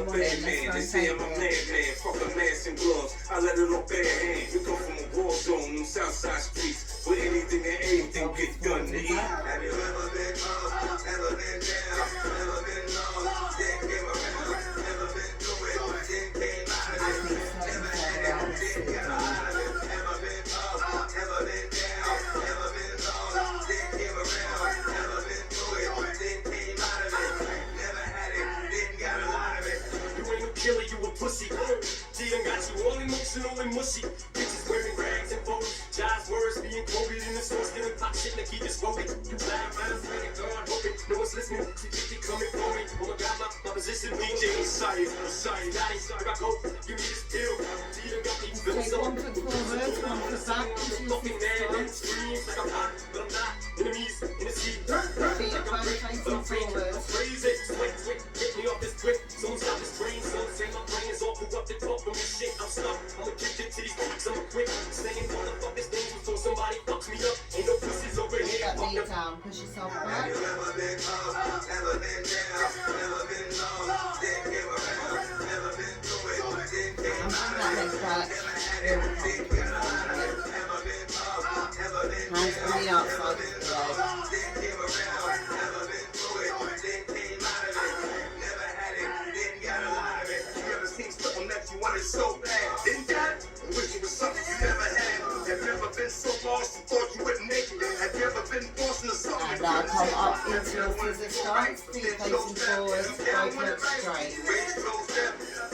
the bad man. They say I'm a madman. Fuck a mask and gloves. I let it off bad hand. You come from a war zone, them Southside streets, where anything and anything get done to eat. Have you ever been up, ever been down, ever been lost, then came around, ever been through it, then came out of it, never had it, then got out of it, ever been up, ever been down, ever been lost, then came around, ever been through it, then came out of it, never had it, then got out of it. You ain't no killer, you a pussy. She done got you all emotional and mushy. Bitches wearing rags and photos. John's words being quoted in the store, stealing pop shit like he just wrote it. You blind minds, praying God, hoping no one's listening. She think they coming for me. Oh my God, my position, DJ Messiah, got it, I go, give me this pill. She done got me feeling so. One foot forward, one foot back, Fucking mad and screams like I'm hot, but I'm not. Enemies in the sea. feet are both facing forward. Crazy, sweat, get me off this brick. Someone stop this brain, someone say my brain is all corrupted. Talk from this shit, I'm stuck. I'm addicted to these freaks, I'm a quick. Saying motherfuckers things before somebody fucks me up. Ain't no pussies over here. Get that knee down, push yourself back. Have you ever been up, ever been down, ever been lost, then came around, ever been through it, then came And out bring that of it, leg back. never had it, then got out of it, ever been up, ever been Hands on the down, outside of the leg. then came around, never been through it, then came out of it, never had it, then got out of it. You ever seen something that you wanted so bad, then got it? I wish it was something you never had. Have you ever been so lost you thought you wouldn't make it? Have you ever been forced into something? And now come up into your scissor stance, feet facing forward, both legs straight.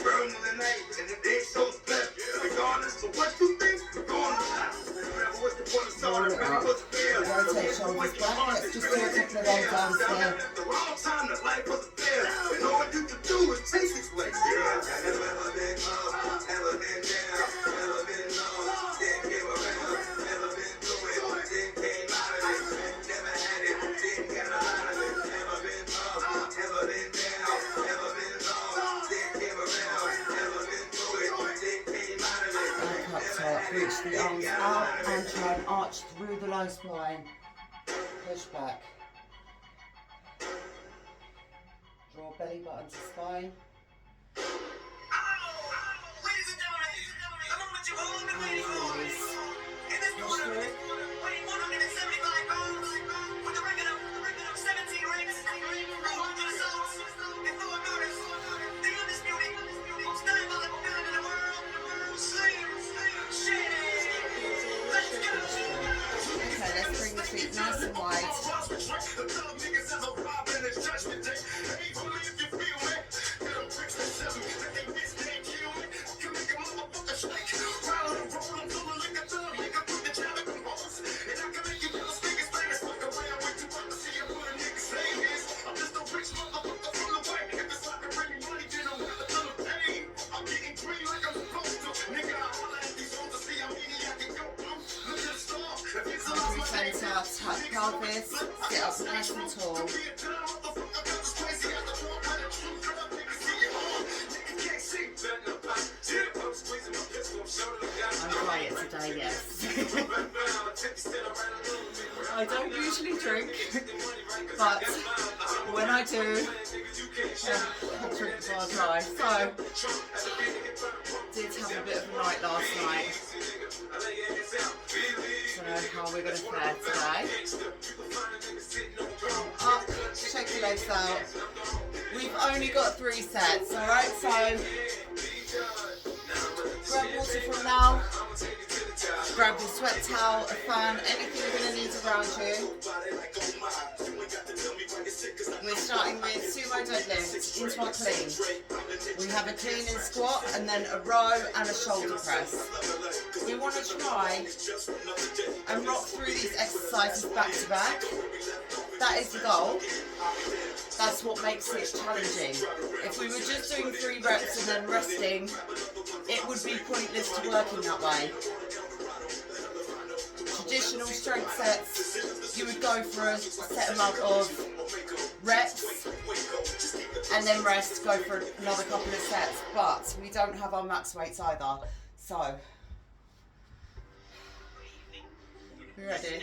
Burn in the night, and the day shows left. Regardless of what you think, we're going to die. Remember what's the point of Roll starting? it Ready up. was fair. Rotate shoulders back. Let's just do a couple of old downs here. At the wrong time, the life was fair. And all you could do is chase this place. Yeah, have you ever been up, ever been down, ever been lost, then came around, ever been through it, then came out of it, never had it, then got out of it, ever been up, ever been down, ever been lost, then came around, ever been through it, then came out of it, Back up top, reach the arms out and try and arch through the low spine. Push back. Draw belly button to spine. Ladies and gentlemen, the moment you've all been waiting for. In this corner, weighing 175 pounds, with a record of 17 rings, 400 assaults, and 4 murders, the undisputed, most diabolical villain in the world, Slim Shady. Let's go! Okay, let's bring the feet nice and wide. Return to our tuck pelvis. Sit up nice and tall. I'm quiet today, yes. I don't usually drink, but when I do, I drink before I dry. So, did have a bit of a night last night. Don't know how we're going to fare today. Up, shake your legs out. We've only got 3 sets, alright? So, grab water from now. Grab your sweat towel, a fan, anything you're going to need around you. We're starting with sumo deadlifts into our clean. We have a clean and squat and then a row and a shoulder press. We want to try and rock through these exercises back to back. That is the goal. That's what makes it challenging. If we were just doing 3 reps and then resting, it would be pointless to work in that way. Traditional strength sets, you would go for a set amount of reps and then rest, go for another couple of sets, but we don't have our max weights either. So, we ready?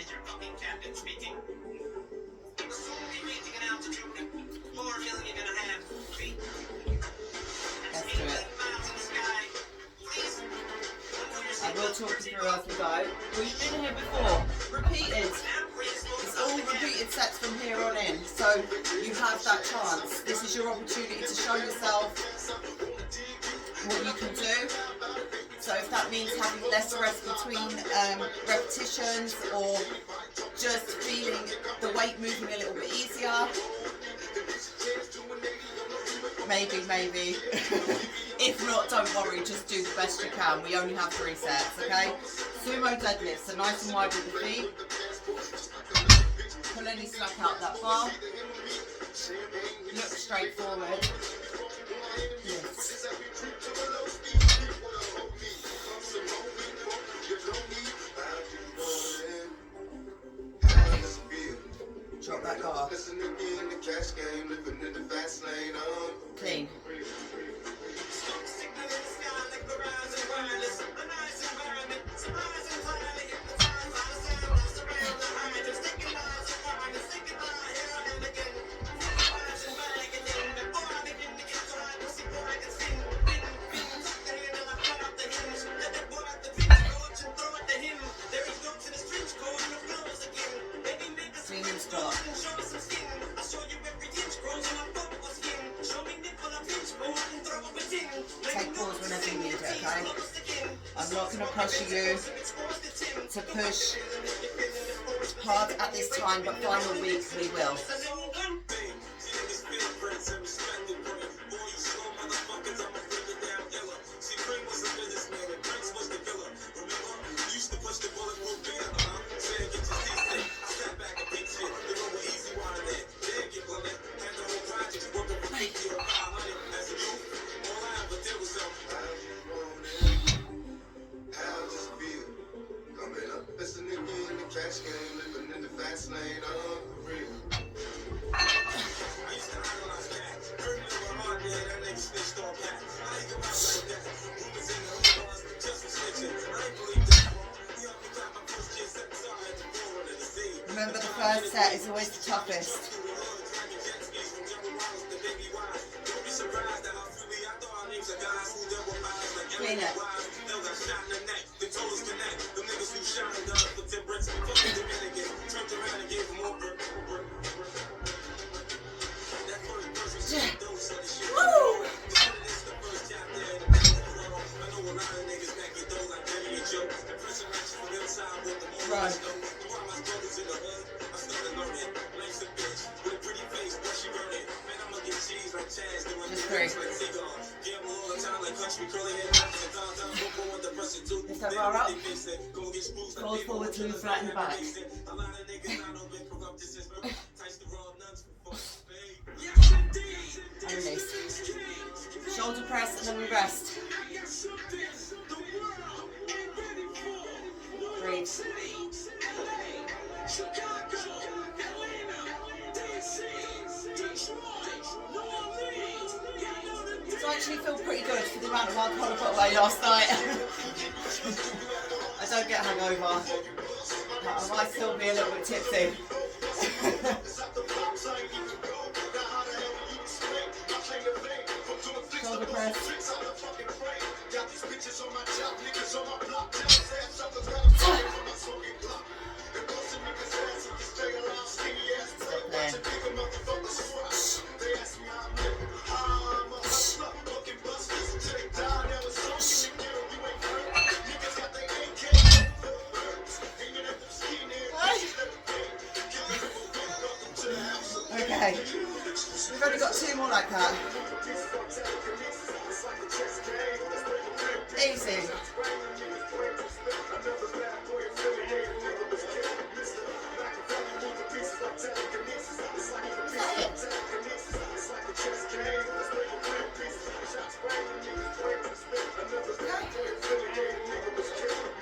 talk you through as we go. Well, you've been here before. Repeated. It's all repeated sets from here on in. So you have that chance. This is your opportunity to show yourself what you can do. So if that means having less rest between repetitions or just feeling the weight moving a little bit easier, maybe. If not, don't worry, just do the best you can. We only have 3 sets, okay? Sumo deadlifts, so nice and wide with the feet. Pull any slack out that bar. Look straight forward. Yes. Drop that bar. Clean. Take pause whenever you need it, okay? I'm not going to pressure you to push hard at this time, but final week we will. Remember, the first set is always the toughest. Clean it. Woo! Right. Just 3. Lift that bar up. Roll forward to flatten the back. And release. Shoulder press and then we rest. Breathe. I actually feel pretty good for the amount of alcohol I put away last night. I don't get a hangover, but I might still be a little bit tipsy. Shoulder press. Okay, we've only got 2 more like that. Easy.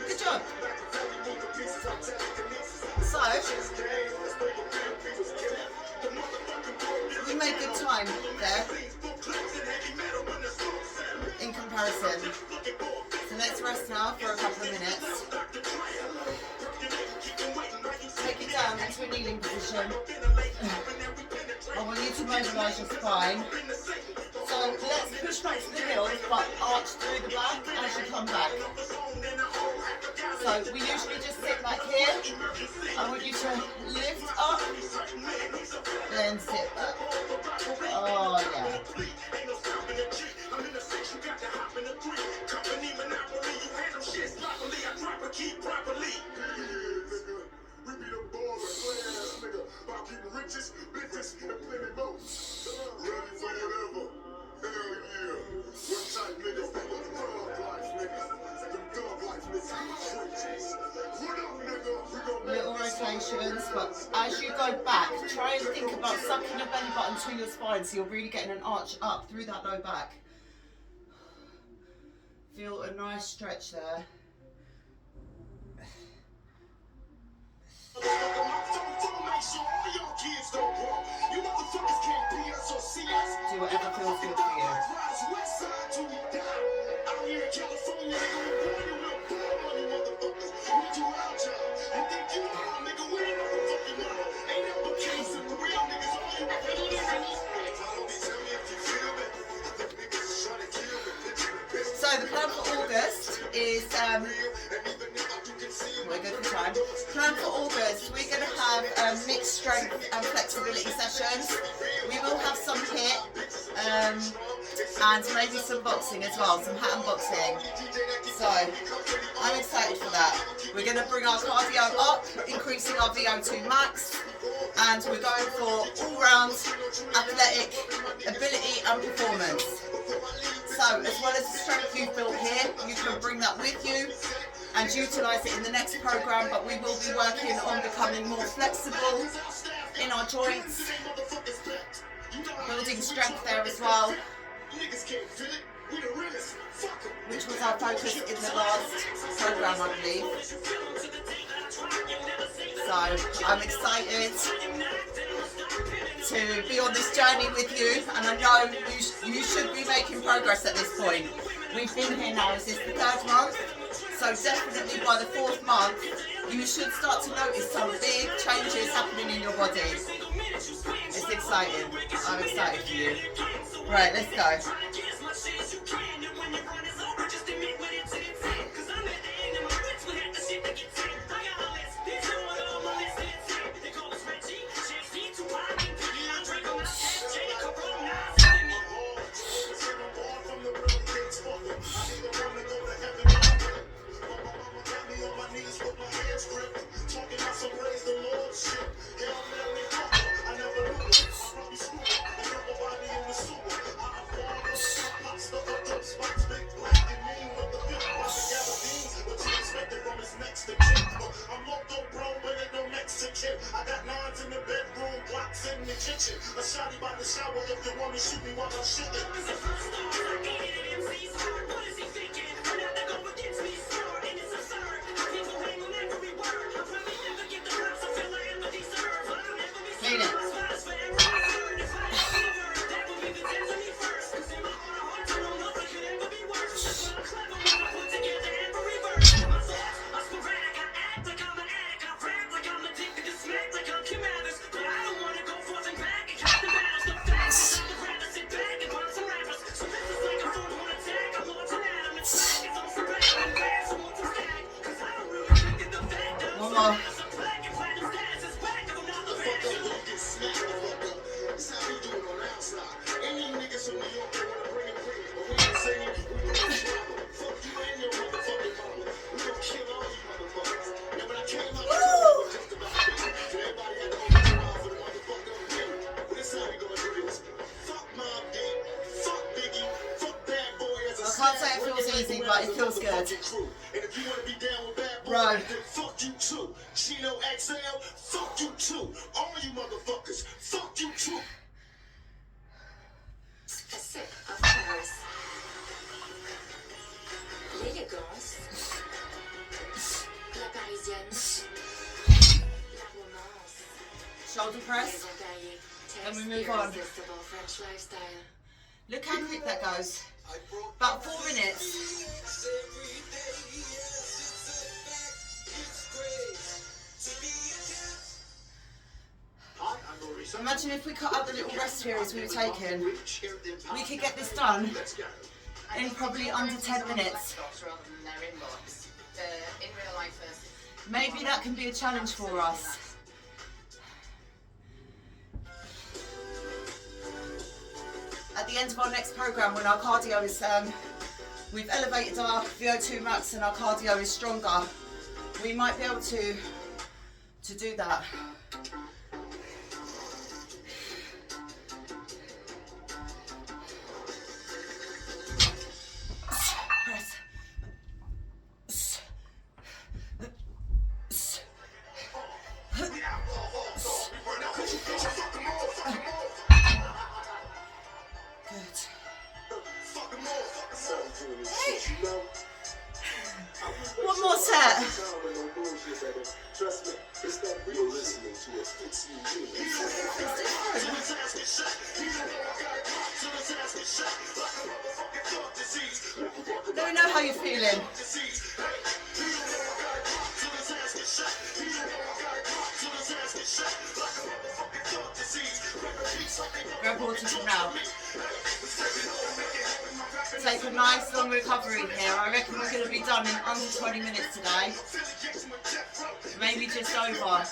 Good job. So, we made good time there in comparison. So let's rest now for a couple of minutes. Take it down into a kneeling position. I want you to mobilise your spine. So let's push back to the heels, but arch through the back as you come back. So we usually just sit back here. I want you to lift up, then sit back. Oh yeah. Little rotations, but as you go back, try and think about sucking your belly button to your spine so you're really getting an arch up through that low back. Feel a nice stretch there. Do whatever feels good for you. So the plan for August is, we're good for time. Plan for August, we're going to have mixed strength and flexibility sessions. We will have some HIIT and maybe some boxing as well, some hat and boxing. So I'm excited for that. We're going to bring our cardio up, increasing our VO2 max, and we're going for all-round athletic ability and performance. So as well as the strength you've built here, you can bring that with you and utilise it in the next programme, but we will be working on becoming more flexible in our joints, building strength there as well, which was our focus in the last programme, I believe. So I'm excited to be on this journey with you, and I know you should be making progress at this point. We've been here now, is this the 3rd month? So definitely by the 4th month, you should start to notice some big changes happening in your body. It's exciting. I'm excited for you. Right, let's go. I got lines in the bedroom, blocks in the kitchen. A shotty by the shower if you want to shoot me while I'm shitting. Clean it. One more. I can't say it feels easy, but it feels good. Right. Fuck you too. Chino XL, fuck you too. All you motherfuckers, fuck you too. A sip of Paris. L'élégance. La parisienne. La romance. Shoulder press. Then we move on. Irresistible French lifestyle. Look how quick that goes. About 4 minutes. Imagine if we cut out the little rest periods we were taking. We could get this done in probably under 10 minutes. in real life. Maybe that can be a challenge for us. At the end of our next program, when our cardio is, we've elevated our VO2 max and our cardio is stronger, we might be able to do that. One more set. Let me know how you're feeling. Grab water for now. Take a nice long recovery here. I reckon we're going to be done in under 20 minutes today. Maybe just over.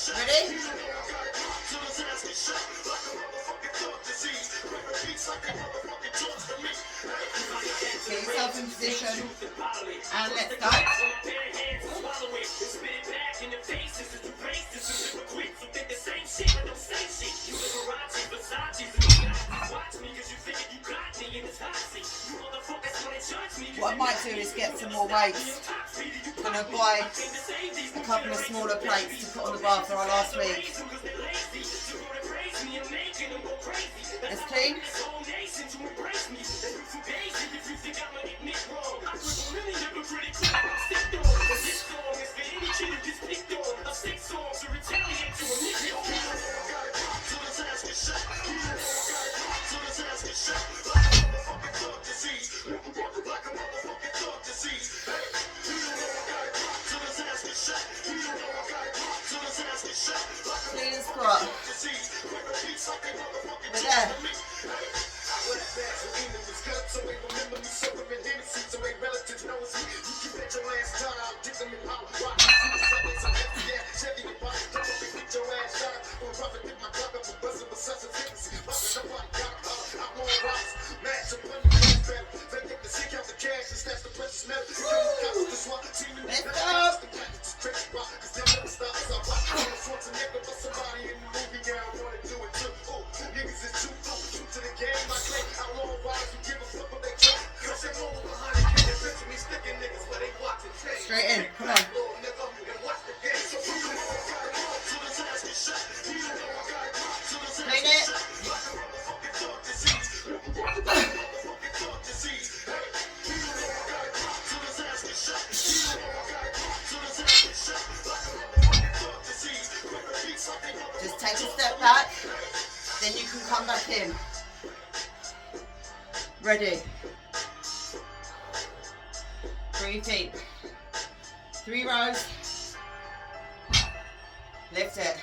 Ready? Get yourself in position and let's go. What I might do is get some more weights. I'm going to buy a couple of smaller plates to put on the bar for our last week. It's clean. Clean and squat. We're there. Straight in, come on. Clean it. Just take a step back, then you can come back in. Ready. Breathe deep. 3 rows. Lift it.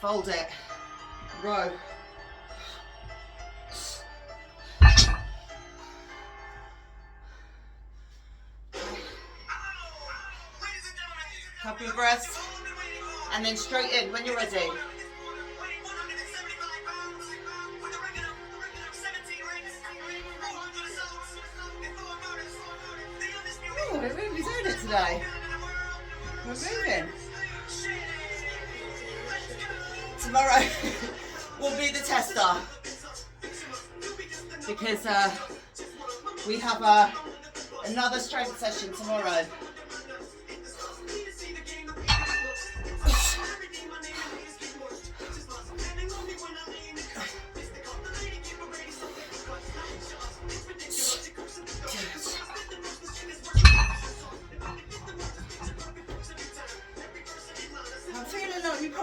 Fold it. Row. Couple of breaths. And then straight in when you're ready. Oh, we're really doing it today. We're moving. Tomorrow will be the tester because we have another strength session tomorrow.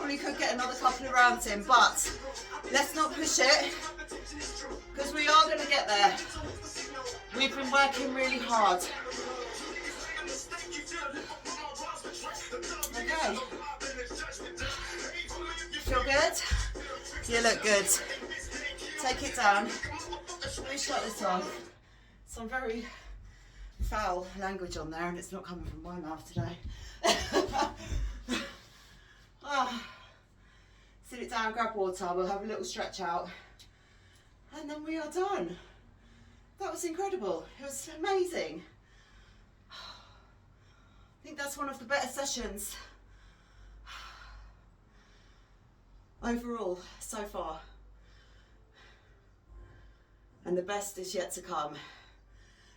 probably could get another couple of rounds in, but let's not push it, because we are going to get there. We've been working really hard. Okay. Feel good? You look good. Take it down. Let me shut this off. Some very foul language on there, and it's not coming from my mouth today. Sit it down, grab water, we'll have a little stretch out, and then we are done. That was incredible. It was amazing. I think that's one of the better sessions overall so far, and the best is yet to come.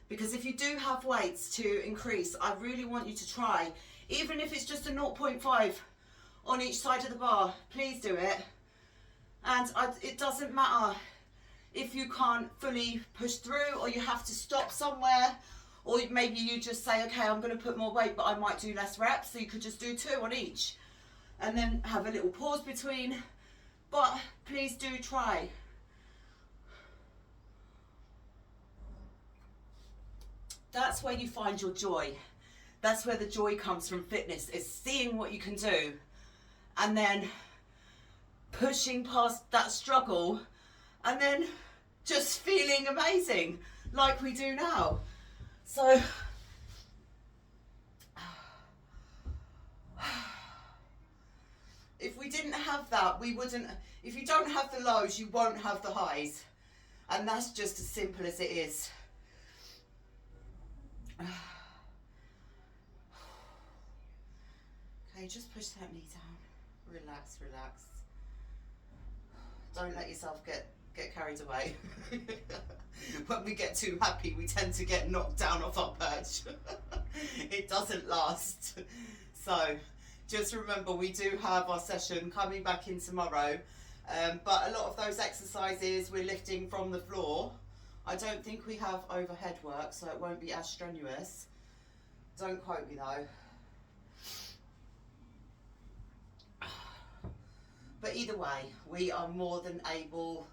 Because if you do have weights to increase, I really want you to try, even if it's just a 0.5 on each side of the bar, please do it. And it doesn't matter if you can't fully push through, or you have to stop somewhere, or maybe you just say, okay, I'm going to put more weight, but I might do less reps, so you could just do 2 on each and then have a little pause between. But please do try. That's where you find your joy. That's where the joy comes from fitness, is seeing what you can do and then pushing past that struggle and then just feeling amazing like we do now. So if we didn't have that, we wouldn't, if you don't have the lows, you won't have the highs. And that's just as simple as it is. Okay, just push that knee down. Relax, relax. Don't let yourself get carried away. When we get too happy, we tend to get knocked down off our perch. It doesn't last. So just remember, we do have our session coming back in tomorrow, but a lot of those exercises we're lifting from the floor. I don't think we have overhead work, so it won't be as strenuous. Don't quote me though. But either way, we are more than able,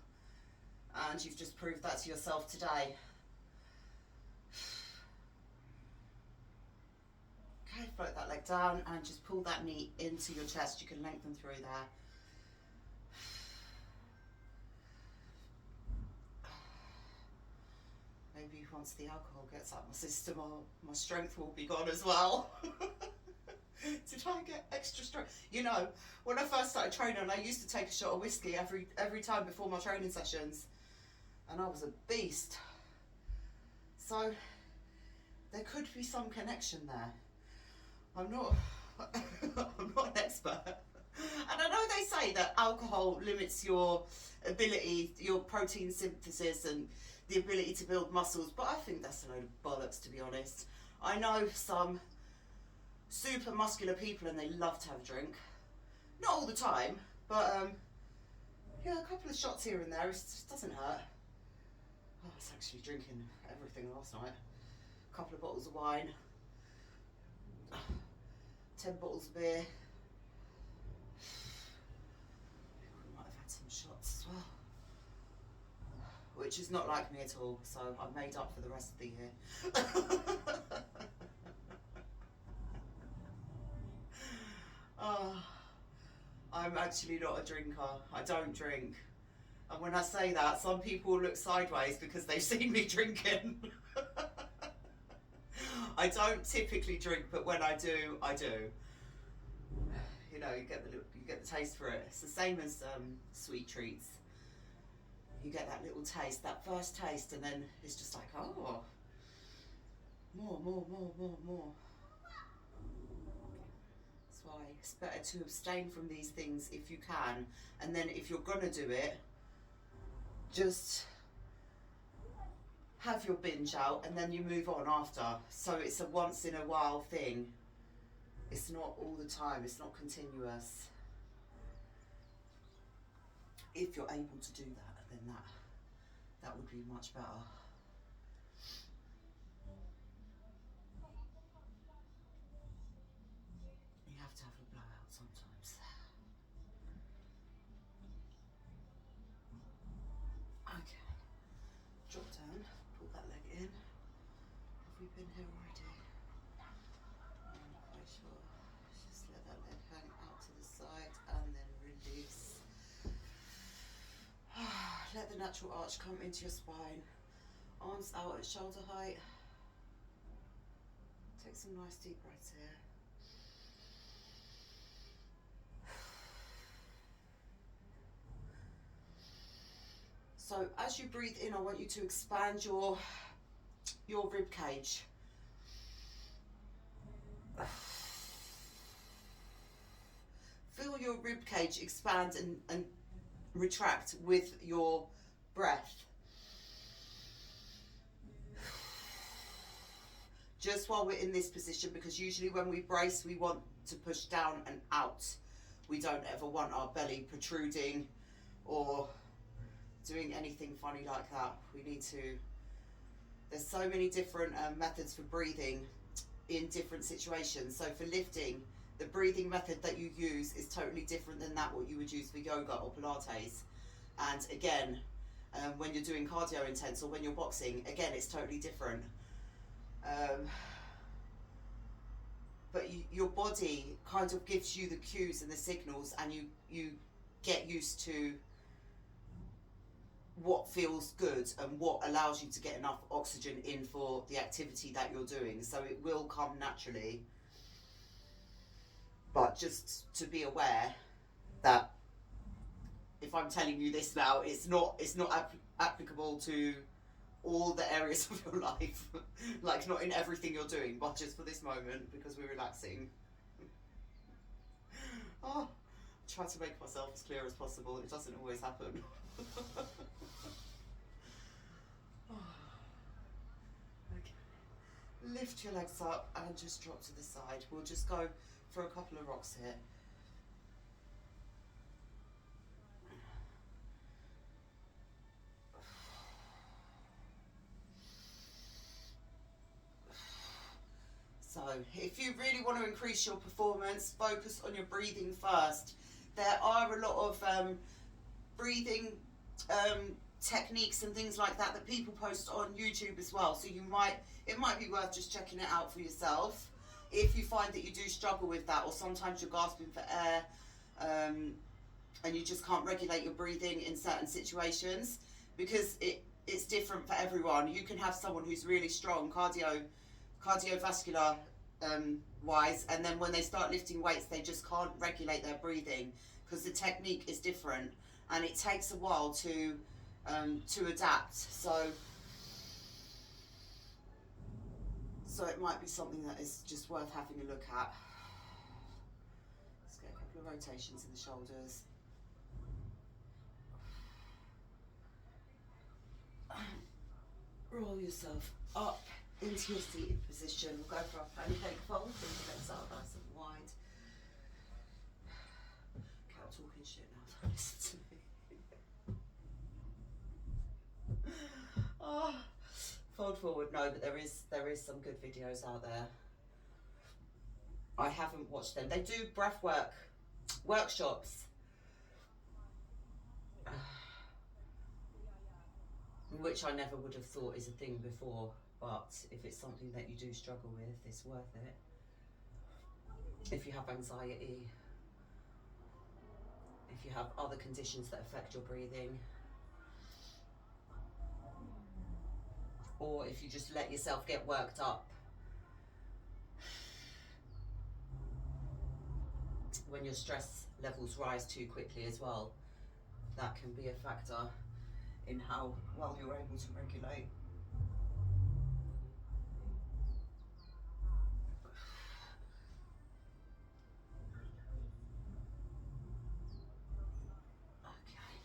and you've just proved that to yourself today. Okay, float that leg down and just pull that knee into your chest. You can lengthen through there. Maybe once the alcohol gets out my system, my strength will be gone as well. To try and get extra strength. You know, when I first started training, I used to take a shot of whiskey every time before my training sessions, and I was a beast. So there could be some connection there. I'm not an expert, and I know they say that alcohol limits your ability, your protein synthesis, and the ability to build muscles, but I think that's a load of bollocks, to be honest. I know some super muscular people and they love to have a drink. Not all the time, but yeah, a couple of shots here and there, it just doesn't hurt. I was actually drinking everything last night. A couple of bottles of wine, 10 bottles of beer. We might have had some shots as well, which is not like me at all, so I've made up for the rest of the year. I'm actually not a drinker. I don't drink. And when I say that, some people look sideways because they've seen me drinking. I don't typically drink, but when I do, I do. You know, you get the taste for it. It's the same as sweet treats. You get that little taste, that first taste, and then it's just like, oh, more. That's why it's better to abstain from these things if you can, and then if you're gonna do it, just have your binge out and then you move on after. So it's a once in a while thing. It's not all the time, it's not continuous. If you're able to do that, then that would be much better. You have to have a blowout sometimes. let the natural arch come into your spine. Arms out at shoulder height. Take some nice deep breaths here. So as you breathe in, I want you to expand your rib cage. Feel your rib cage expand and retract with your breath. Just while we're in this position, because usually when we brace, we want to push down and out. We don't ever want our belly protruding or doing anything funny like that. We need to, there's so many different methods for breathing in different situations. So for lifting, the breathing method that you use is totally different than that what you would use for yoga or Pilates. And again, when you're doing cardio intense or when you're boxing, again, it's totally different. But your body kind of gives you the cues and the signals, and you get used to what feels good and what allows you to get enough oxygen in for the activity that you're doing. So it will come naturally. But just to be aware that if I'm telling you this now, it's not applicable to all the areas of your life. Like, not in everything you're doing, but just for this moment, because we're relaxing. Oh, I try to make myself as clear as possible. It doesn't always happen. Okay. Lift your legs up and just drop to the side. We'll just go for a couple of rocks here. So if you really want to increase your performance, focus on your breathing first. There are a lot of breathing techniques and things like that that people post on YouTube as well. So it might be worth just checking it out for yourself. If you find that you do struggle with that, or sometimes you're gasping for air and you just can't regulate your breathing in certain situations, because it's different for everyone. You can have someone who's really strong cardiovascular wise, and then when they start lifting weights, they just can't regulate their breathing because the technique is different, and it takes a while to adapt. So it might be something that is just worth having a look at. Let's get a couple of rotations in the shoulders. Roll yourself up into your seated position. We'll go for our pancake fold. Bring the legs out nice and wide. Okay, I'm talking shit now. Don't listen to me. Oh. Fold forward, no, but there is some good videos out there. I haven't watched them. They do breath work workshops, which I never would have thought is a thing before, but if it's something that you do struggle with, it's worth it. If you have anxiety, if you have other conditions that affect your breathing, or if you just let yourself get worked up when your stress levels rise too quickly as well, that can be a factor in how well you're able to regulate. Okay,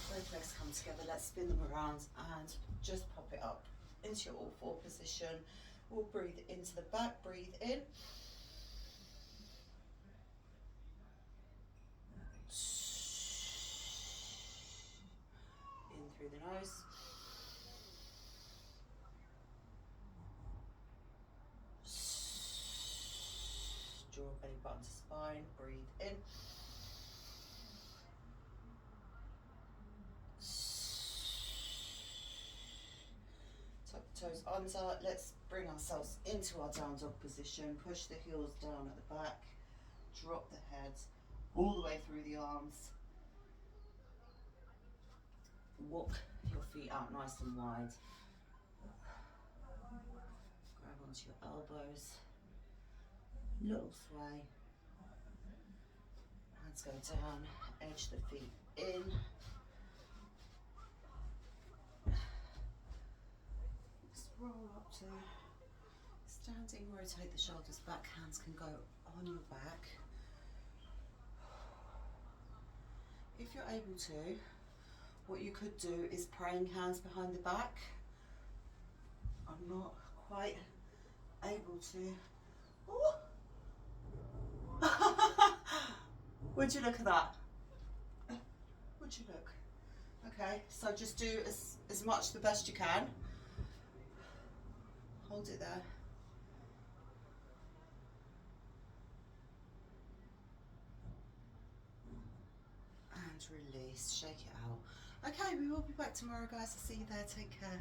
both legs come together. Let's spin them around and just pop it up into your all four position. We'll breathe into the back, breathe in. In through the nose. Draw belly button to spine, breathe in. Tuck the toes under. Let's bring ourselves into our down dog position. Push the heels down at the back. Drop the head all the way through the arms. walk your feet out nice and wide. Grab onto your elbows. Little sway. Hands go down, edge the feet in. Just roll up to standing, rotate the shoulders back, hands can go on your back. If you're able to, what you could do is praying hands behind the back. I'm not quite able to. Ooh. Would you look at that? Would you look? Okay, so just do as much the best you can. Hold it there. And release, shake it out. Okay, we will be back tomorrow, guys. I'll see you there. Take care.